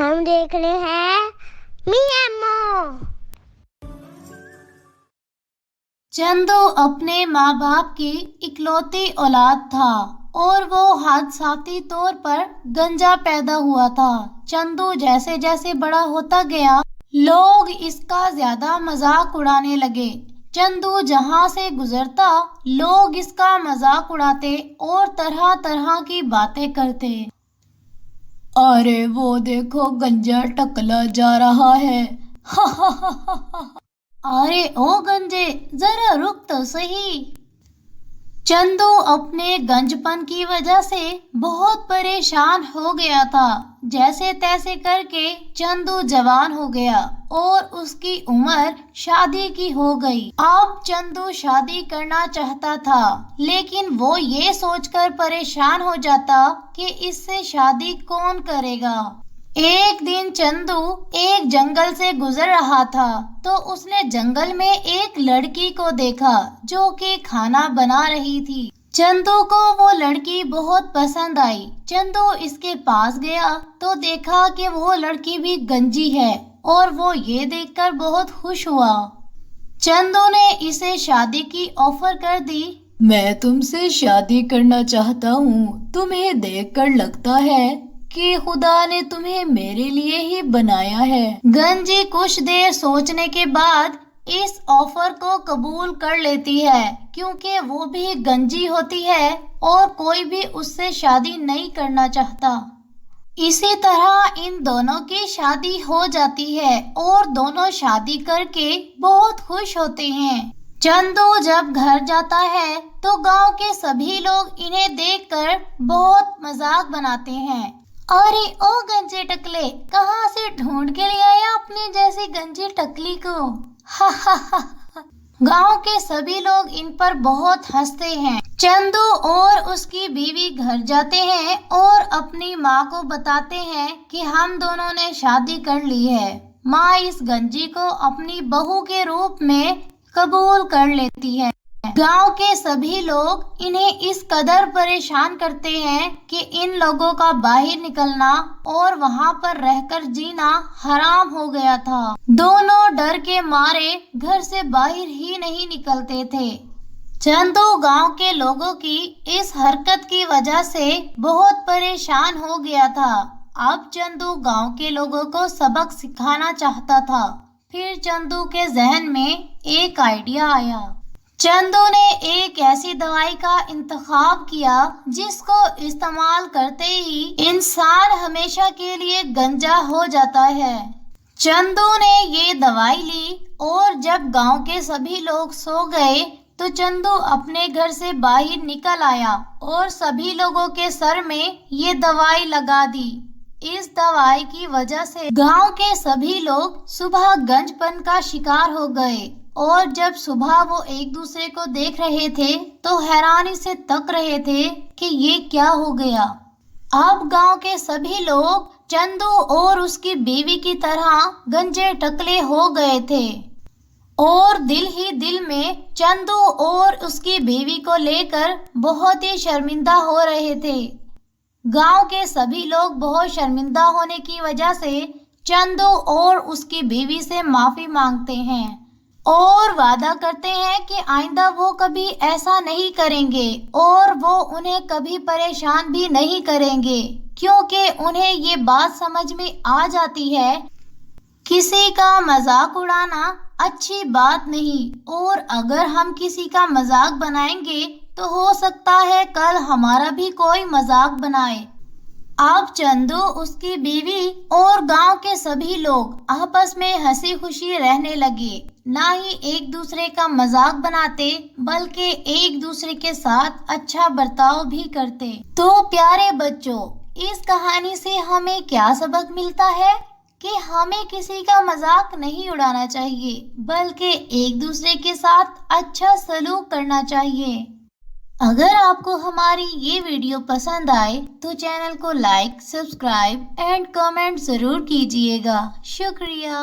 ہم دیکھ رہے ہیں میامو۔ چندو اپنے ماں باپ کی اکلوتی اولاد تھا اور وہ حادثاتی طور پر گنجا پیدا ہوا تھا۔ چندو جیسے جیسے بڑا ہوتا گیا لوگ اس کا زیادہ مذاق اڑانے لگے۔ چندو جہاں سے گزرتا لوگ اس کا مذاق اڑاتے اور طرح طرح کی باتیں کرتے۔ ارے وہ دیکھو گنجا ٹکلا جا رہا ہے۔ ارے او گنجے ذرا رک تو صحیح۔ چندو اپنے گنج پن کی وجہ سے بہت پریشان ہو گیا تھا۔ جیسے تیسے کر کے چندو جوان ہو گیا اور اس کی عمر شادی کی ہو گئی۔ اب چندو شادی کرنا چاہتا تھا لیکن وہ یہ سوچ کر پریشان ہو جاتا کہ اس سے شادی کون کرے گا۔ ایک دن چندو ایک جنگل سے گزر رہا تھا تو اس نے جنگل میں ایک لڑکی کو دیکھا جو کہ کھانا بنا رہی تھی۔ چندو کو وہ لڑکی بہت پسند آئی۔ چندو اس کے پاس گیا تو دیکھا کہ وہ لڑکی بھی گنجی ہے اور وہ یہ دیکھ کر بہت خوش ہوا۔ چندو نے اسے شادی کی آفر کر دی۔ میں تم سے شادی کرنا چاہتا ہوں۔ تمہیں دیکھ کر لگتا ہے کہ خدا نے تمہیں میرے لیے ہی بنایا ہے۔ گنجی کچھ دیر سوچنے کے بعد اس آفر کو قبول کر لیتی ہے کیونکہ وہ بھی گنجی ہوتی ہے اور کوئی بھی اس سے شادی نہیں کرنا چاہتا۔ اسی طرح ان دونوں کی شادی ہو جاتی ہے اور دونوں شادی کر کے بہت خوش ہوتے ہیں۔ چندو جب گھر جاتا ہے تو گاؤں کے سبھی لوگ انہیں دیکھ کر بہت مذاق بناتے ہیں۔ ارے او گنجے ٹکلے کہاں سے ڈھونڈ کے لے آیا اپنی جیسی گنجی ٹکلی کو۔ گاؤں کے سبھی لوگ ان پر بہت ہنستے ہیں۔ چندو اور اس کی بیوی گھر جاتے ہیں اور اپنی ماں کو بتاتے ہیں کہ ہم دونوں نے شادی کر لی ہے۔ ماں اس گنجی کو اپنی بہو کے روپ میں قبول کر لیتی ہے۔ گاؤں کے سبھی لوگ انہیں اس قدر پریشان کرتے ہیں کہ ان لوگوں کا باہر نکلنا اور وہاں پر رہ کر جینا حرام ہو گیا تھا۔ دونوں ڈر کے مارے گھر سے باہر ہی نہیں نکلتے تھے۔ چندو گاؤں کے لوگوں کی اس حرکت کی وجہ سے بہت پریشان ہو گیا تھا۔ اب چندو گاؤں کے لوگوں کو سبق سکھانا چاہتا تھا۔ پھر چندو کے ذہن میں ایک آئیڈیا آیا۔ چندو نے ایک ایسی دوائی کا انتخاب کیا جس کو استعمال کرتے ہی انسان ہمیشہ کے لیے گنجا ہو جاتا ہے۔ چندو نے یہ دوائی لی اور جب گاؤں کے سبھی لوگ سو گئے تو چندو اپنے گھر سے باہر نکل آیا اور سبھی لوگوں کے سر میں یہ دوائی لگا دی۔ اس دوائی کی وجہ سے گاؤں کے سبھی لوگ صبح گنج پن کا شکار ہو گئے اور جب صبح وہ ایک دوسرے کو دیکھ رہے تھے تو حیرانی سے تک رہے تھے کہ یہ کیا ہو گیا۔ اب گاؤں کے سبھی لوگ چندو اور اس کی بیوی کی طرح گنجے ٹکلے ہو گئے تھے اور دل ہی دل میں چندو اور اس کی بیوی کو لے کر بہت ہی شرمندہ ہو رہے تھے۔ گاؤں کے سبھی لوگ بہت شرمندہ ہونے کی وجہ سے چندو اور اس کی بیوی سے معافی مانگتے ہیں اور وعدہ کرتے ہیں کہ آئندہ وہ کبھی ایسا نہیں کریں گے اور وہ انہیں کبھی پریشان بھی نہیں کریں گے کیونکہ انہیں یہ بات سمجھ میں آ جاتی ہے کسی کا مذاق اڑانا اچھی بات نہیں اور اگر ہم کسی کا مذاق بنائیں گے تو ہو سکتا ہے کل ہمارا بھی کوئی مذاق بنائے۔ اب چندو اس کی بیوی اور گاؤں کے سبھی لوگ آپس میں ہنسی خوشی رہنے لگے، نہ ہی ایک دوسرے کا مذاق بناتے بلکہ ایک دوسرے کے ساتھ اچھا برتاؤ بھی کرتے۔ تو پیارے بچوں، اس کہانی سے ہمیں کیا سبق ملتا ہے کہ ہمیں کسی کا مذاق نہیں اڑانا چاہیے بلکہ ایک دوسرے کے ساتھ اچھا سلوک کرنا چاہیے۔ اگر آپ کو ہماری یہ ویڈیو پسند آئے تو چینل کو لائک، سبسکرائب اینڈ کمنٹ ضرور کیجیے گا۔ شکریہ۔